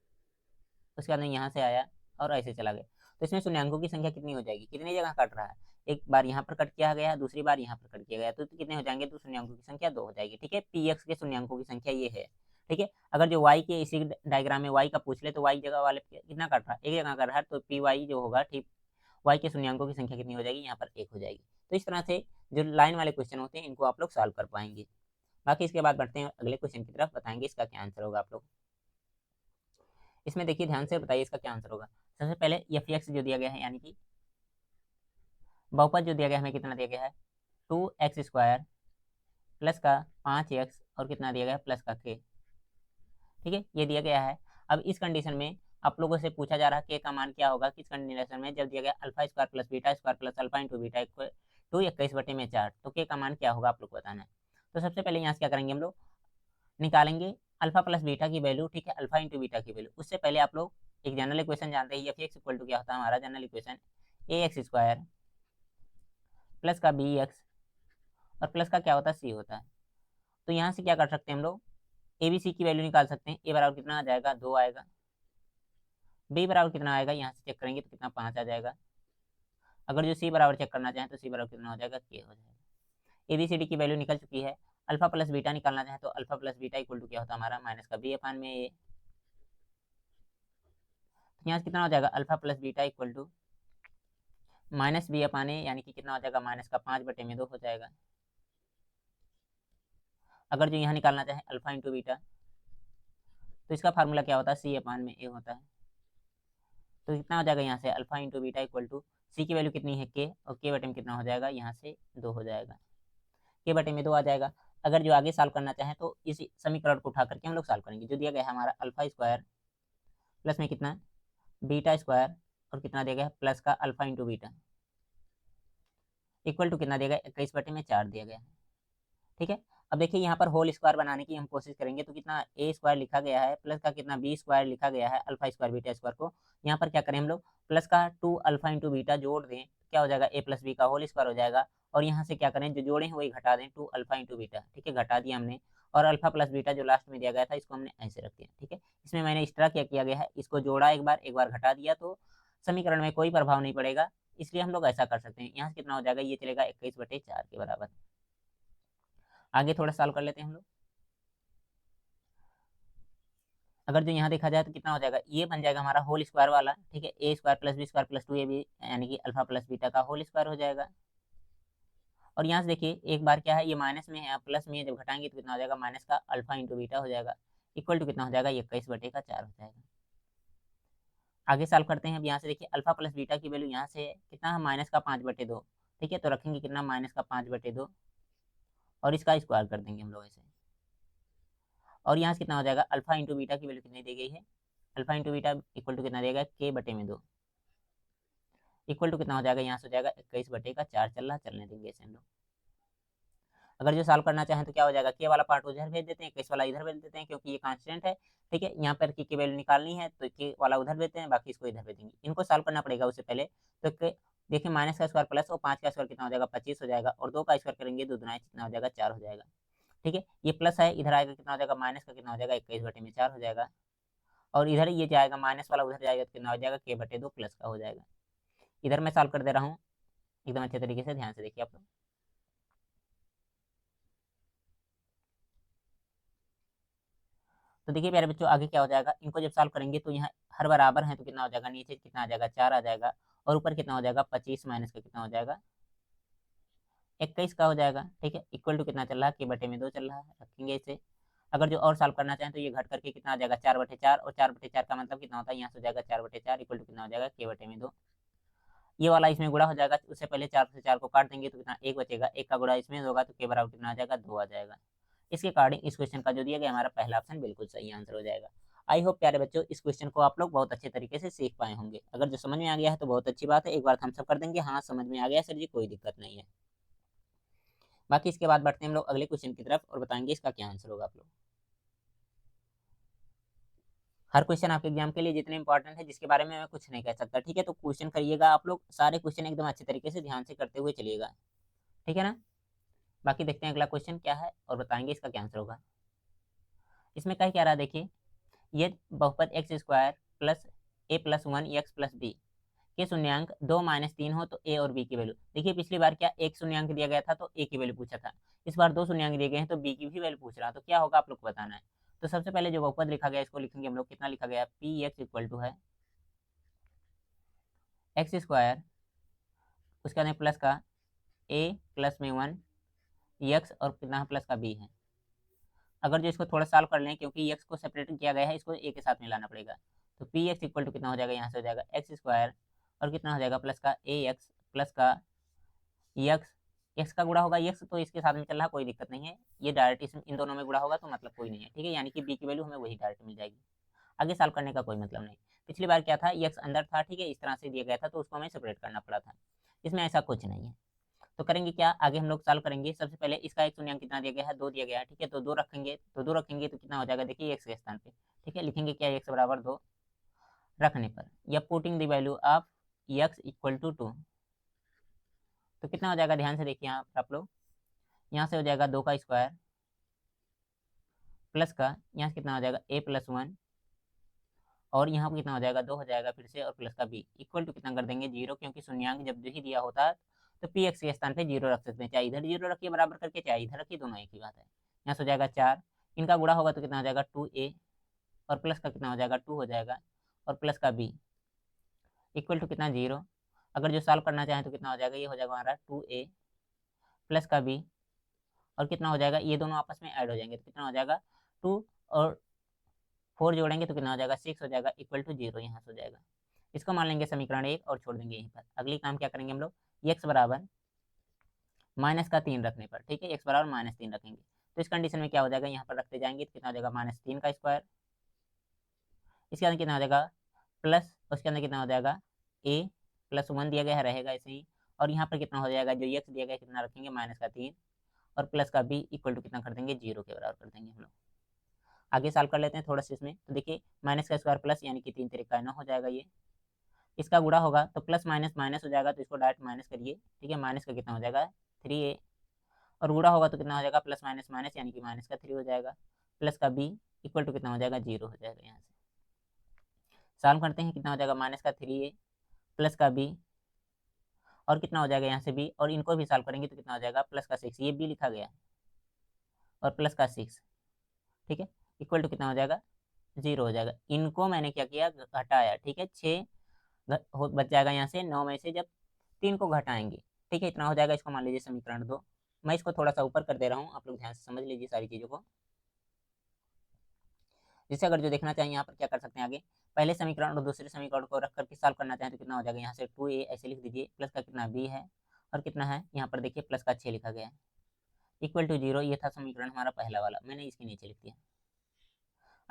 उसके बाद में यहाँ से आया और ऐसे चला गया, तो इसमें शून्यांकों की संख्या कितनी हो जाएगी, कितनी जगह कट रहा है, एक बार यहाँ पर कट किया गया, दूसरी बार यहाँ पर कट किया गया, तो कितने हो जाएंगे, तो शून्यांकों की संख्या 2 हो जाएगी। ठीक है, पी एक्स के शून्यांकों की संख्या ये है। ठीक है, अगर जो वाई के इसी डायग्राम में वाई का पूछ ले, तो वाई जगह वाले कितना कट रहा है, एक जगह कट रहा है, तो पी वाई जो होगा, ठीक, वाई के शून्यांकों की संख्या कितनी हो जाएगी, यहाँ पर 1 हो जाएगी। तो इस तरह से जो लाइन वाले क्वेश्चन होते हैं इनको आप लोग सॉल्व कर पाएंगे। बाकी इसके बाद बढ़ते हैं अगले क्वेश्चन की तरफ, बताएंगे इसका क्या आंसर होगा आप लोग। इसमें देखिए ध्यान से बताइए इसका क्या आंसर होगा। सबसे पहले एफ एक्स जो दिया गया है, यानी कि बहुपद जो दिया गया है, हमें कितना दिया गया है, 2x² प्लस का 5x और कितना दिया गया है, प्लस का k। ठीक है, ये दिया गया है। अब इस कंडीशन में आप लोगों से पूछा जा रहा है k का मान क्या होगा, किस कंडीशन में, जब दिया गया alpha square plus beta square plus alpha into beta equal 2 21/4, तो k का मान क्या होगा आप लोग को बताना है। तो सबसे पहले यहाँ से क्या करेंगे हम लोग, निकालेंगे अल्फा प्लस बीटा की वैल्यू। ठीक है, अल्फा इंटू बीटा की वैल्यू। उससे पहले आप लोग एक जनरल इक्वेशन जानते हैं, एफ एक्स इक्वल टू क्या होता है हमारा जनरल इक्वेशन, ax² प्लस का bx और प्लस का क्या होता है, c होता है। तो यहाँ से क्या कर सकते हैं हम लोग, ए बी सी की वैल्यू निकाल सकते हैं। ए बराबर कितना आ जाएगा, 2 आएगा। बी बराबर कितना आएगा, यहाँ से चेक करेंगे तो कितना, 5 आ जाएगा। अगर जो सी बराबर चेक करना चाहें तो सी बराबर कितना हो जाएगा, के हो जाएगा। ए बी सी डी की वैल्यू निकल चुकी है। अल्फा प्लस बीटा निकालना चाहें तो alpha plus beta equal to क्या होता है हमारा, माइनस का बी अपान में ए। तो यहाँ से कितना हो जाएगा, alpha plus beta equal to minus B upon A, यानी कि कितना हो जाएगा, माइनस का 5/2 हो जाएगा। अगर जो यहाँ निकालना चाहे अल्फा इंटू बीटा, तो इसका फार्मूला क्या होता है, सी अपान में ए होता है। तो कितना हो जाएगा यहाँ से, alpha into beta equal to C की वैल्यू कितनी है, के, और के बटे में कितना हो जाएगा, यहाँ से 2 हो जाएगा, के बटे में 2 आ जाएगा। अगर जो आगे सॉल्व करना चाहें तो इस समीकरण को उठा करके हम लोग सॉल्व करेंगे। जो दिया गया है हमारा अल्फा स्क्वायर प्लस में कितना, बीटा स्क्वायर और कितना दिया गया है, प्लस का alpha into beta equal to कितना दिया गया, 21/4 दिया गया है। ठीक है, अब देखिए यहाँ पर होल स्क्वायर बनाने की हम कोशिश करेंगे, तो कितना ए स्क्वायर लिखा गया है प्लस का कितना बी स्क्वायर लिखा गया है, अल्फा स्क्वायर बीटा स्क्वायर को यहाँ पर क्या करें हम लोग, प्लस का 2 अल्फा इंटू बीटा जोड़ दें, क्या हो जाएगा, ए प्लस बी का होल स्क्वायर हो जाएगा। और यहाँ से क्या करें, जो जोड़े हैं वही घटा दें, 2 अल्फा इंटू बीटा। ठीक है, घटा दिया हमने, और अल्फा प्लस बीटा जो लास्ट में दिया गया था इसको हमने ऐसे रख दिया। ठीक है, इसमें मैंने इस तरह क्या किया गया है, इसको जोड़ा एक बार घटा दिया, तो समीकरण में कोई प्रभाव नहीं पड़ेगा, इसलिए हम लोग ऐसा कर सकते हैं। यहाँ से कितना हो जाएगा, ये चलेगा 21/4 के बराबर। आगे थोड़ा सॉल्व कर लेते हैं हम लोग। अगर जो यहाँ देखा जाए तो कितना हो जाएगा, ये बन जाएगा हमारा होल स्क्वायर वाला। ठीक है, A square plus B square plus 2ab, यानी कि अल्फा प्लस बीटा का होल स्क्वायर हो जाएगा। और यहाँ से देखिए एक बार क्या है, ये माइनस में है, आप प्लस में है, जब घटाएंगे तो कितना हो जाएगा, माइनस का अल्फा इंटू बीटा हो जाएगा इक्वल टू कितना हो जाएगा, 21/4 हो जाएगा। आगे सॉल्व करते हैं। अब यहाँ से देखिए अल्फा प्लस बीटा की वैल्यू यहाँ से कितना है, माइनस का 5/2। ठीक है, तो रखेंगे कितना, माइनस का 5/2 और इसका स्क्वायर कर देंगे हम लोग ऐसे। और यहाँ से कितना हो जाएगा, अल्फा इंटू बीटा की वैल्यू कितनी दी गई है, alpha into beta equal to कितना देगा, k/2 इक्वल टू कितना हो जाएगा, यहाँ से हो जाएगा 21/4 चल रहा, चलने देंगे इसे हम लोग। अगर जो सॉल्व करना चाहें तो क्या हो जाएगा, के वाला पार्ट उधर भेज देते हैं, 21 वाला इधर भेज देते हैं, क्योंकि ये कांस्टेंट है, ठीक है। यहाँ पर की वैल्यू निकालनी है तो के वाला उधर भेजते हैं, बाकी इसको इधर भेजेंगे। इनको सॉल्व करना पड़ेगा उससे पहले। तो देखिए माइनस का स्क्वायर प्लस और 5 का स्क्वायर कितना हो जाएगा, 25 हो जाएगा, और 2 का स्क्वायर करेंगे 2 दूना कितना हो जाएगा, 4 हो जाएगा, ठीक है। ये प्लस है, इधर आएगा कितना हो जाएगा, माइनस का कितना हो जाएगा, 21/4 हो जाएगा, और इधर ये जाएगा माइनस वाला उधर जाएगा तो कितना हो जाएगा, k/2 प्लस का हो जाएगा। इधर मैं सॉल्व कर दे रहा हूँ एकदम अच्छे तरीके से, ध्यान से देखिए आप लोग। तो देखिए प्यारे बच्चों आगे क्या हो जाएगा, इनको जब सॉल्व करेंगे तो यहाँ हर बराबर है तो कितना हो जाएगा, नीचे कितना आ जाएगा, 4 आ जाएगा, और ऊपर कितना हो जाएगा, 25 माइनस का कितना हो जाएगा, 21 का हो जाएगा, ठीक है। इक्वल टू कितना चल रहा है, k/2 चल रहा है, रखेंगे इसे। अगर जो और सॉल्व करना चाहें तो ये घट करके कितना आ जाएगा, 4/4, और 4/4 का मतलब कितना होता है, यहाँ से हो जाएगा 4/4 इक्वल टू कितना हो जाएगा, k/2। ये वाला इसमें गुणा हो जाएगा, उससे पहले 4 से 4 को काट देंगे तो कितना 1 बचेगा, 1 का गुणा इसमें होगा तो k बराबर कितना आ जाएगा, 2 आ जाएगा। इसके अकॉर्डिंग इस क्वेश्चन का जो दिया गया हमारा पहला ऑप्शन बिल्कुल सही आंसर हो जाएगा। आई होप प्यारे बच्चों इस क्वेश्चन को आप लोग बहुत अच्छे तरीके से सीख पाए होंगे। अगर जो समझ में आ गया है तो बहुत अच्छी बात है, एक बार थम्स अप कर देंगे, हाँ समझ में आ गया सर जी, कोई दिक्कत नहीं है। बाकी इसके बाद बढ़ते हैं हम लोग अगले क्वेश्चन की तरफ और बताएंगे इसका क्या आंसर होगा आप लोग। हर क्वेश्चन आपके एग्जाम के लिए जितने इंपॉर्टेंट है जिसके बारे में मैं कुछ नहीं कह सकता, ठीक है। तो क्वेश्चन करिएगा आप लोग, सारे क्वेश्चन एकदम अच्छे तरीके से ध्यान से करते हुए चलिएगा, ठीक है ना। बाकी देखते हैं अगला क्वेश्चन क्या है और बताएंगे इसका क्या आंसर होगा। इसमें कह क्या रहा है देखिए, ये बहुपद x² प्लस a+1x+b के शून्यांक 2-3 हो तो a और b की वैल्यू। देखिए पिछली बार क्या एक शून्यांक दिया गया था तो a की वैल्यू पूछा था, इस बार 2 शून्यांक दिए गए हैं तो b की भी वैल्यू पूछ रहा है, तो क्या होगा आप लोग को बताना है। तो सबसे पहले जो बहुपद लिखा गया इसको लिखेंगे हम लोग, कितना लिखा गया, px इक्वल टू है x², उसके बाद प्लस का a+1 x और कितना प्लस का b है। अगर जो इसको थोड़ा सॉल्व कर लें, क्योंकि x को सेपरेट किया गया है, इसको a के साथ मिलाना पड़ेगा, तो पी एक्स इक्वल टू कितना हो जाएगा, यहाँ से हो जाएगा x² और कितना हो जाएगा प्लस का ax प्लस का x का गुणा होगा, x तो इसके साथ में चल रहा, कोई दिक्कत नहीं है, ये डायरेक्ट इन दोनों में गुणा होगा तो मतलब कोई नहीं है, ठीक है। यानी कि b की वैल्यू हमें वही डायरेक्ट मिल जाएगी, आगे सॉल्व करने का कोई मतलब नहीं। पिछली बार क्या था, x अंदर था, ठीक है, इस तरह से दिया गया था तो उसको हमें सेपरेट करना पड़ा था, इसमें ऐसा कुछ नहीं है। तो करेंगे क्या, आगे हम लोग सॉल्व करेंगे। सबसे पहले इसका एक शून्यांक कितना दिया गया है, 2 दिया गया है, ठीक है। तो 2 रखेंगे, तो कितना हो जाएगा, देखिए x के स्थान पे, ठीक है, लिखेंगे क्या, x बराबर 2 रखने पर या putting the value of x equal to 2, तो कितना हो जाएगा, ध्यान से देखिए यहाँ पर आप लोग, यहाँ से हो जाएगा 2 का स्क्वायर प्लस का यहाँ से कितना हो जाएगा a+1 और यहाँ पर कितना हो जाएगा 2 हो जाएगा फिर से, और प्लस का b इक्वल टू कितना कर देंगे 0, क्योंकि शून्यांक जब ही दिया होता है तो पी एक्स के स्थान पे 0 रख सकते हैं, चाहे इधर 0 रखिए बराबर करके, चाहे इधर रखिए, दोनों एक ही बात है। यहाँ से हो जाएगा 4, इनका गुणा होगा तो कितना हो जाएगा 2a और प्लस का कितना हो जाएगा 2 हो जाएगा, और प्लस का b इक्वल टू कितना 0। अगर जो सॉल्व करना चाहें तो कितना हो जाएगा, ये हो जाएगा हमारा 2a प्लस का b और कितना हो जाएगा, ये दोनों आपस में ऐड हो जाएंगे तो कितना हो जाएगा 2 और 4 जोड़ेंगे तो कितना हो जाएगा 6 हो जाएगा इक्वल टू 0, यहाँ से हो जाएगा। इसको मान लेंगे समीकरण 1 और छोड़ देंगे यहीं पर। अगली काम क्या करेंगे हम लोग, x बराबर -3 रखने पर, ठीक है, x बराबर -3 रखेंगे तो इस कंडीशन में क्या हो जाएगा, यहाँ पर रखते जाएंगे तो कितना हो जाएगा -3 का स्क्वायर, इसके अंदर कितना हो जाएगा प्लस, उसके अंदर कितना हो जाएगा a+1 दिया गया है, रहेगा ऐसे ही, और यहाँ पर कितना हो जाएगा, जो x दिया गया कितना रखेंगे -3 और प्लस का b इक्वल टू कितना कर देंगे 0 के बराबर कर देंगे हम लोग। आगे सॉल्व कर लेते हैं थोड़ा सा इसमें, तो देखिए माइनस का स्क्वायर प्लस यानी कि 3 तरीका 9 हो जाएगा, ये इसका गुणा होगा तो प्लस माइनस माइनस हो जाएगा तो इसको डायरेक्ट माइनस करिए, ठीक है, माइनस का कितना हो जाएगा 3a और गुणा होगा तो कितना हो जाएगा प्लस माइनस माइनस यानी कि माइनस का 3 हो जाएगा, प्लस का b इक्वल टू कितना हो जाएगा 0 हो जाएगा। यहाँ से सॉल्व करते हैं, कितना हो जाएगा माइनस का 3a प्लस का b और कितना हो जाएगा यहाँ से b, और इनको भी सॉल्व करेंगे तो कितना हो जाएगा प्लस का 6, ये b लिखा गया और प्लस का 6, ठीक है, इक्वल टू कितना हो जाएगा 0 हो जाएगा। इनको मैंने क्या किया, घटाया, ठीक है, 6 बच जाएगा यहाँ से 9 में से जब 3 को घटाएंगे, ठीक है, इतना हो जाएगा। इसको मान लीजिए समीकरण 2, मैं इसको थोड़ा सा ऊपर कर दे रहा हूँ, आप लोग ध्यान से समझ लीजिए सारी चीज़ों को। जिससे अगर जो देखना चाहिए यहाँ पर क्या कर सकते हैं, आगे पहले समीकरण और दूसरे समीकरण को रख करके सॉल्व करना चाहें तो कितना हो जाएगा, यहाँ से 2a ऐसे लिख दीजिए, प्लस का कितना b है और कितना है यहाँ पर देखिए प्लस का 6 लिखा गया है, इक्वल टू 0, ये था समीकरण हमारा पहला वाला, मैंने इसके नीचे लिख दिया।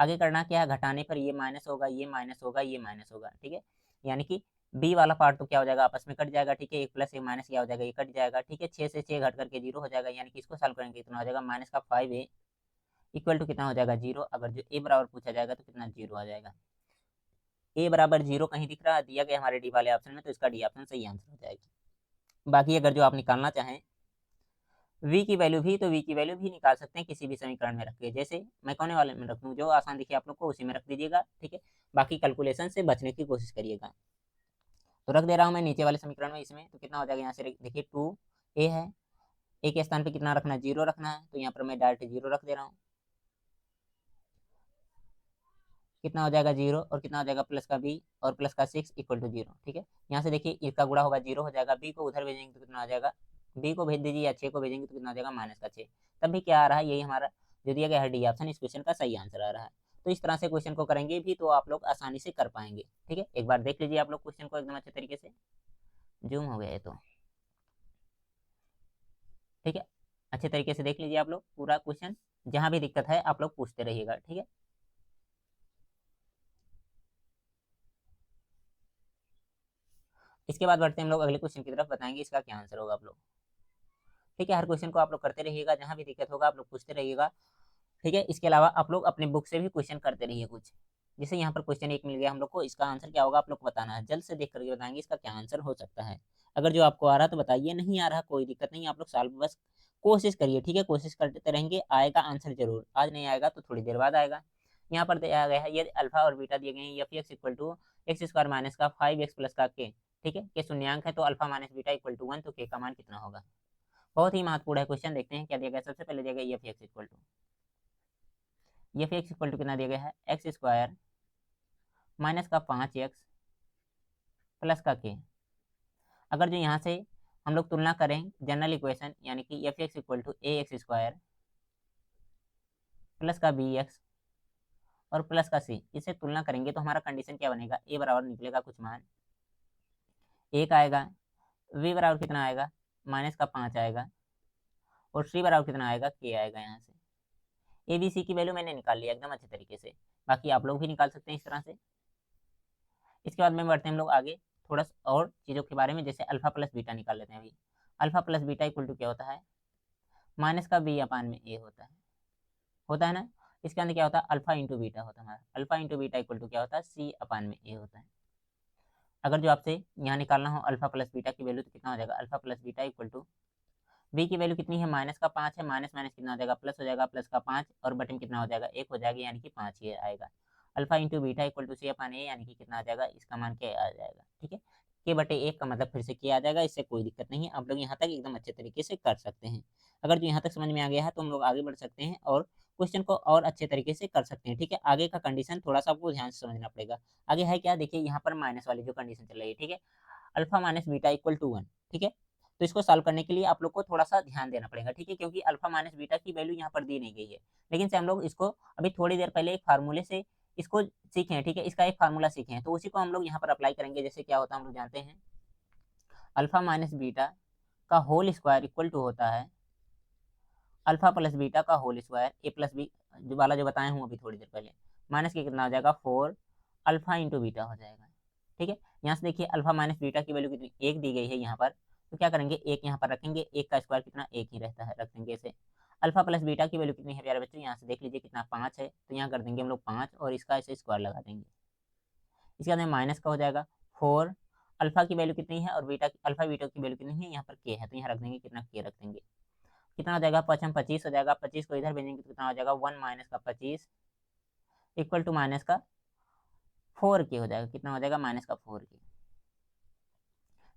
आगे करना क्या है, घटाने पर ये माइनस होगा, ये माइनस होगा, ये माइनस होगा, ठीक है। यानी कि बी वाला पार्ट तो क्या हो जाएगा, आपस में कट जाएगा, ठीक है। एक प्लस एक माइनस क्या हो जाएगा, ये कट जाएगा, ठीक है। 6 से 6 घट करके 0 हो जाएगा, यानी कि इसको सॉल्व करेंगे कितना हो जाएगा, माइनस का 5a इक्वल टू कितना हो जाएगा 0। अगर जो a बराबर पूछा जाएगा तो कितना 0 आ जाएगा। a बराबर 0 कहीं दिख रहा दिया गया हमारे डी वाले ऑप्शन में, तो इसका डी ऑप्शन सही आंसर हो जाएगा। बाकी अगर जो आप निकालना चाहें v की वैल्यू भी, तो v की वैल्यू भी निकाल सकते हैं किसी भी समीकरण में रख के। जैसे मैं कोने वाले में रख दूं, जो आसान दिखे आप लोग को उसी में रख दीजिएगा, ठीक है। बाकी कैलकुलेशन से बचने की कोशिश करिएगा। तो रख दे रहा हूँ मैं नीचे वाले समीकरण में, इसमें तो कितना हो जाएगा, यहाँ से देखिए 2a है, a के स्थान पे कितना रखना है, 0 रखना है, तो यहाँ पर मैं डायरेक्ट 0 रख दे रहा हूँ। कितना हो जाएगा 0, और कितना हो जाएगा प्लस का b और प्लस का 6 इक्वल टू 0, ठीक है। यहाँ से देखिए इसका गुणा होगा 0 हो जाएगा, b को उधर भेजेंगे तो कितना हो जाएगा, b को भेज दीजिए या 6 को भेजेंगे तो कितना हो जाएगा माइनस का 6। तब भी क्या आ रहा है, यही हमारा जो दिया गया है डी ऑप्शन, इस क्वेश्चन का सही आंसर आ रहा है। तो इस तरह से क्वेश्चन को करेंगे भी तो आप लोग आसानी से कर पाएंगे, ठीक है। एक बार देख लीजिए आप लोग क्वेश्चन को एकदम अच्छे तरीके से, जूम हो गया है तो, ठीक है। अच्छे तरीके से देख लीजिए आप लोग पूरा क्वेश्चन, जहां भी दिक्कत है आप लोग पूछते रहिएगा, ठीक है। इसके बाद बढ़ते हैं हम लोग अगले क्वेश्चन की तरफ, बताएंगे इसका क्या आंसर होगा आप लोग, ठीक है। हर क्वेश्चन को आप लोग करते रहिएगा, जहां भी दिक्कत होगा आप लोग पूछते रहिएगा, ठीक है। इसके अलावा आप लोग अपने बुक से भी क्वेश्चन करते रहिए कुछ। जैसे यहाँ पर क्वेश्चन एक मिल गया हम लोग को, इसका आंसर क्या होगा आप लोग को बताना है, जल्द से देख करके बताएंगे इसका क्या आंसर हो सकता है। अगर जो आपको आ रहा है तो बताइए, नहीं आ रहा कोई दिक्कत नहीं, आप लोग सॉल्व बस कोशिश करिए, ठीक है। कोशिश करते रहेंगे, आएगा आंसर जरूर, आज नहीं आएगा तो थोड़ी देर बाद आएगा। यहाँ पर दिया गया है, ये अल्फा और बीटा दिए गए हैं, F X equal to X square minus का 5x प्लस का के, ठीक है। के शून्यांक है, तो alpha minus beta equal to 1, तो के का मान कितना होगा। बहुत ही महत्वपूर्ण है क्वेश्चन, देखते हैं क्या दिया गया। सबसे पहले दिया गया F X equal to, F X equal to कितना दिया गया है, एक्स स्क्वायर माइनस का 5x प्लस का के। अगर जो यहाँ से हम लोग तुलना करें जनरल इक्वेशन, यानी कि F X equal to A X square plus का बी एक्स और प्लस का सी, इसे तुलना करेंगे तो हमारा कंडीशन क्या बनेगा, ए बराबर निकलेगा कुछ मान 1 आएगा, वी बराबर कितना आएगा, माइनस का 5 आएगा, और सी बराबर कितना आएगा, के आएगा। यहाँ से ए बी सी की वैल्यू मैंने निकाल लिया एकदम अच्छे तरीके से, बाकी आप लोग भी निकाल सकते हैं इस तरह से। इसके बाद में बढ़ते हैं हम लोग आगे थोड़ा सा और चीज़ों के बारे में, जैसे अल्फा प्लस बीटा निकाल लेते हैं अभी। Alpha plus beta equal to क्या होता है, माइनस का बी अपान में ए होता है ना। इसके अंदर क्या होता है, अल्फा इंटू बीटा होता है हमारा, alpha into beta equal to क्या होता है, सी अपान में ए होता है। अगर जो आपसे यहाँ निकालना हो अल्फा प्लस बीटा की वैल्यू, तो कितना हो जाएगा, alpha plus beta equal to B की वैल्यू कितनी है, माइनस का 5 है, माइनस माइनस कितना हो जाएगा, प्लस हो जाएगा, प्लस का 5 और बटन कितना हो जाएगा, 1 हो जाएगा, यानी कि 5 ही आएगा। Alpha into beta equal to C upon A, यानी कि कितना आ जाएगा, इसका मान क्या आ जाएगा, ठीक है। के बटे 1 का मतलब फिर से क्या आ जाएगा, इससे कोई दिक्कत नहीं है, आप लोग यहाँ तक एकदम अच्छे तरीके से कर सकते हैं। अगर जो यहाँ तक समझ में आ गया है तो हम लोग आगे बढ़ सकते हैं और क्वेश्चन को और अच्छे तरीके से कर सकते हैं, ठीक है। आगे का कंडीशन थोड़ा सा आपको ध्यान से समझना पड़ेगा। आगे है क्या, देखिए यहाँ पर माइनस वाली जो कंडीशन चल रही है, ठीक है। Alpha minus beta equal to 1, ठीक है। तो इसको सॉल्व करने के लिए आप लोग को थोड़ा सा ध्यान देना पड़ेगा, ठीक है, क्योंकि अल्फा माइनस बीटा की वैल्यू यहाँ पर दी नहीं गई है, लेकिन से हम लोग इसको अभी थोड़ी देर पहले एक फार्मूले से इसको सीखे हैं, ठीक है। इसका एक फार्मूला सीखे हैं, तो उसी को हम लोग यहाँ पर अप्लाई करेंगे। जैसे क्या होता है हम लोग जानते हैं, अल्फा माइनस बीटा का होल स्क्वायर इक्वल टू होता है अल्फा प्लस बीटा का होल स्क्वायर, ए प्लस बी जो वाला जो बताए हूँ अभी थोड़ी देर पहले, माइनस के कितना हो जाएगा 4 अल्फा इंटू बीटा हो जाएगा, ठीक है। यहाँ से देखिए अल्फा माइनस बीटा की वैल्यू कितनी, 1 दी गई है यहाँ पर, तो क्या करेंगे, 1 यहाँ पर रखेंगे, 1 का स्क्वायर कितना 1 ही रहता है, रख देंगे इसे। अल्फा प्लस बीटा की वैल्यू कितनी है प्यारे बच्चों, यहाँ से देख लीजिए कितना 5 है, तो यहाँ कर देंगे हम लोग 5 और इसका ऐसे स्क्वायर लगा देंगे। इसके अंदर माइनस का हो जाएगा 4, अल्फा की वैल्यू कितनी है और बीटा अल्फा बीटा की वैल्यू कितनी है, यहाँ पर के है, तो यहाँ रख देंगे, कितना के रख देंगे। कितना हो जाएगा, 25 हो जाएगा, 25 को इधर भेजेंगे तो कितना हो जाएगा 1 माइनस का 25 इक्वल टू माइनस का 4 के हो जाएगा, कितना हो जाएगा माइनस का 4 के,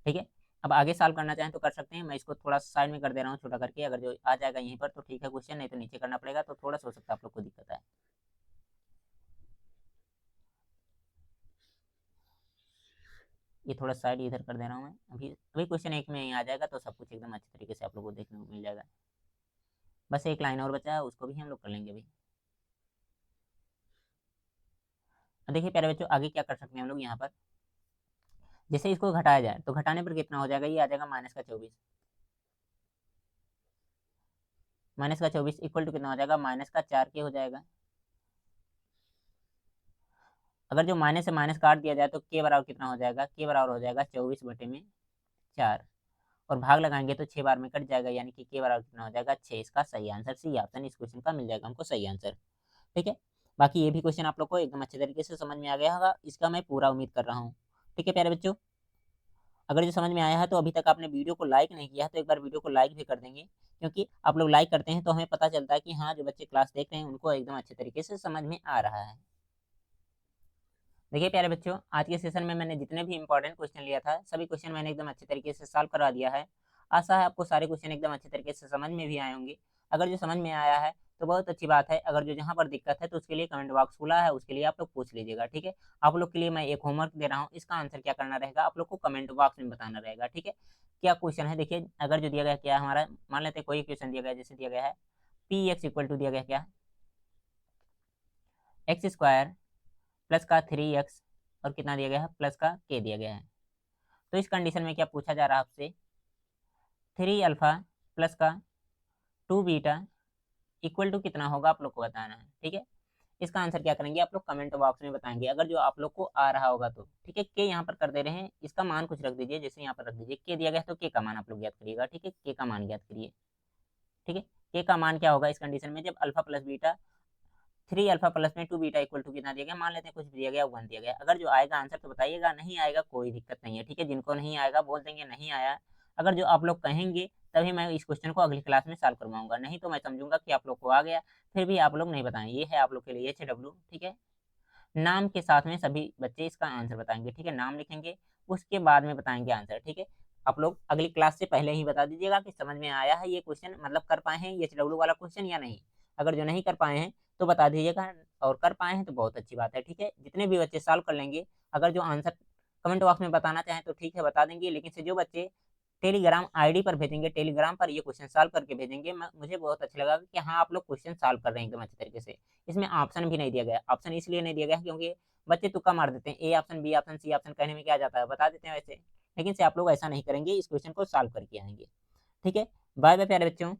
ठीक है। अब आगे सॉल्व करना चाहें तो कर सकते हैं, मैं इसको थोड़ा साइड में कर दे रहा हूँ छोटा करके, अगर जो आ जाएगा यहीं पर तो ठीक है क्वेश्चन, नहीं तो नीचे करना पड़ेगा, तो थोड़ा सा हो सकता है आप लोग को दिक्कत है। ये थोड़ा साइड इधर कर दे रहा हूँ मैं, अभी अभी क्वेश्चन एक में ही आ जाएगा, तो सब कुछ एकदम अच्छे तरीके से आप लोग को देखने को मिल जाएगा। बस एक लाइन और बचा है, उसको भी हम लोग कर लेंगे अभी। अब देखिए प्यारे बच्चों, आगे क्या कर सकते हैं हम लोग यहाँ पर, जैसे इसको घटाया जाए तो घटाने पर कितना हो जाएगा, ये आ जाएगा माइनस का 24, माइनस का 24 इक्वल टू कितना हो जाएगा, माइनस का 4 के हो जाएगा, अगर जो माइनस से माइनस काट दिया जाए तो के बराबर कितना हो जाएगा, के बराबर हो जाएगा 24/4 और भाग लगाएंगे तो 6 बार में कट जाएगा, यानी कि के बराबर कितना हो जाएगा 6। इसका सही आंसर सी ऑप्शन इस क्वेश्चन का मिल जाएगा हमको सही आंसर। ठीक है, बाकी ये भी क्वेश्चन आप लोग को एकदम अच्छे तरीके से समझ में आ गया होगा, इसका मैं पूरा उम्मीद कर रहा हूँ। ठीक है प्यारे बच्चों, अगर जो समझ में आया है तो अभी तक आपने वीडियो को लाइक नहीं किया है तो एक बार वीडियो को लाइक भी कर देंगे, क्योंकि आप लोग लाइक करते हैं तो हमें पता चलता है कि हाँ जो बच्चे क्लास देख रहे हैं उनको एकदम अच्छे तरीके से समझ में आ रहा है। देखिए प्यारे बच्चों, आज के सेशन में मैंने जितने भी इंपॉर्टेंट क्वेश्चन लिया था सभी क्वेश्चन मैंने एकदम अच्छे तरीके से सॉल्व करवा दिया है। आशा है आपको सारे क्वेश्चन एकदम अच्छे तरीके से समझ में भी आए होंगे। अगर जो समझ में आया है तो बहुत अच्छी बात है, अगर जो जहाँ पर दिक्कत है तो उसके लिए कमेंट बॉक्स खुला है, उसके लिए आप लोग पूछ लीजिएगा। ठीक है, आप लोग के लिए मैं एक होमवर्क दे रहा हूँ, इसका आंसर क्या करना रहेगा आप लोग को कमेंट बॉक्स में बताना रहेगा। ठीक है, क्या क्वेश्चन है देखिए, अगर जो दिया गया क्या हमारा, मान लेते हैं कोई क्वेश्चन दिया गया, जैसे दिया गया है पी एक्स इक्वल टू दिया गया क्या एक्स स्क्वायर प्लस का 3x और कितना दिया गया है प्लस का के दिया गया है। तो इस कंडीशन में क्या पूछा जा रहा है आपसे, 3 अल्फा प्लस का 2 बीटा इक्वल टू कितना होगा आप लोग को बताना है। ठीक है, इसका आंसर क्या करेंगे आप लोग कमेंट बॉक्स में बताएंगे, अगर जो आप लोग को आ रहा होगा तो। ठीक है, के यहाँ पर कर दे रहे हैं, इसका मान कुछ रख दीजिए, जैसे यहाँ पर रख दीजिए के दिया गया है तो के का मान आप लोग ज्ञात करिएगा। ठीक है, के का मान ज्ञात करिए। ठीक है, के का मान क्या होगा इस कंडीशन में, जब alpha plus beta 3 alpha plus में 2 बीटा इक्वल टू कितना दिया गया, मान लेते हैं कुछ दिया गया 1 दिया गया। अगर जो आएगा आंसर तो बताइएगा, नहीं आएगा कोई दिक्कत नहीं है। ठीक है, जिनको नहीं आएगा बोल देंगे नहीं आया। अगर जो आप लोग कहेंगे तभी मैं इस क्वेश्चन को अगली क्लास में सॉल्व करवाऊंगा, नहीं तो मैं समझूंगा कि आप लोग को आ गया, फिर भी आप लोग नहीं बताएं। ये है आप लोग के लिए HW। ठीक है, नाम के साथ में सभी बच्चे इसका आंसर बताएंगे। ठीक है, नाम लिखेंगे उसके बाद में बताएंगे आंसर। ठीक है, आप लोग अगली क्लास से पहले ही बता दीजिएगा कि समझ में आया है ये क्वेश्चन, मतलब कर पाए हैं HW वाला क्वेश्चन या नहीं। अगर जो नहीं कर पाए हैं तो बता दीजिएगा, और कर पाए हैं तो बहुत अच्छी बात है। ठीक है, जितने भी बच्चे सॉल्व कर लेंगे, अगर जो आंसर कमेंट बॉक्स में बताना चाहें तो ठीक है बता देंगे, लेकिन से जो बच्चे टेलीग्राम आईडी पर भेजेंगे, टेलीग्राम पर ये क्वेश्चन सॉल्व करके भेजेंगे, मुझे बहुत अच्छा लगा कि हाँ आप लोग क्वेश्चन सॉल्व कर रहे हैं एकदम अच्छे तरीके से। इसमें ऑप्शन भी नहीं दिया गया, ऑप्शन इसलिए नहीं दिया गया क्योंकि बच्चे तुक्का मार देते हैं, A option B option C option कहने में क्या जाता है, बता देते हैं वैसे, लेकिन से आप लोग ऐसा नहीं करेंगे, इस क्वेश्चन को सॉल्व करके आएंगे। ठीक है, बाय बाय प्यारे बच्चों।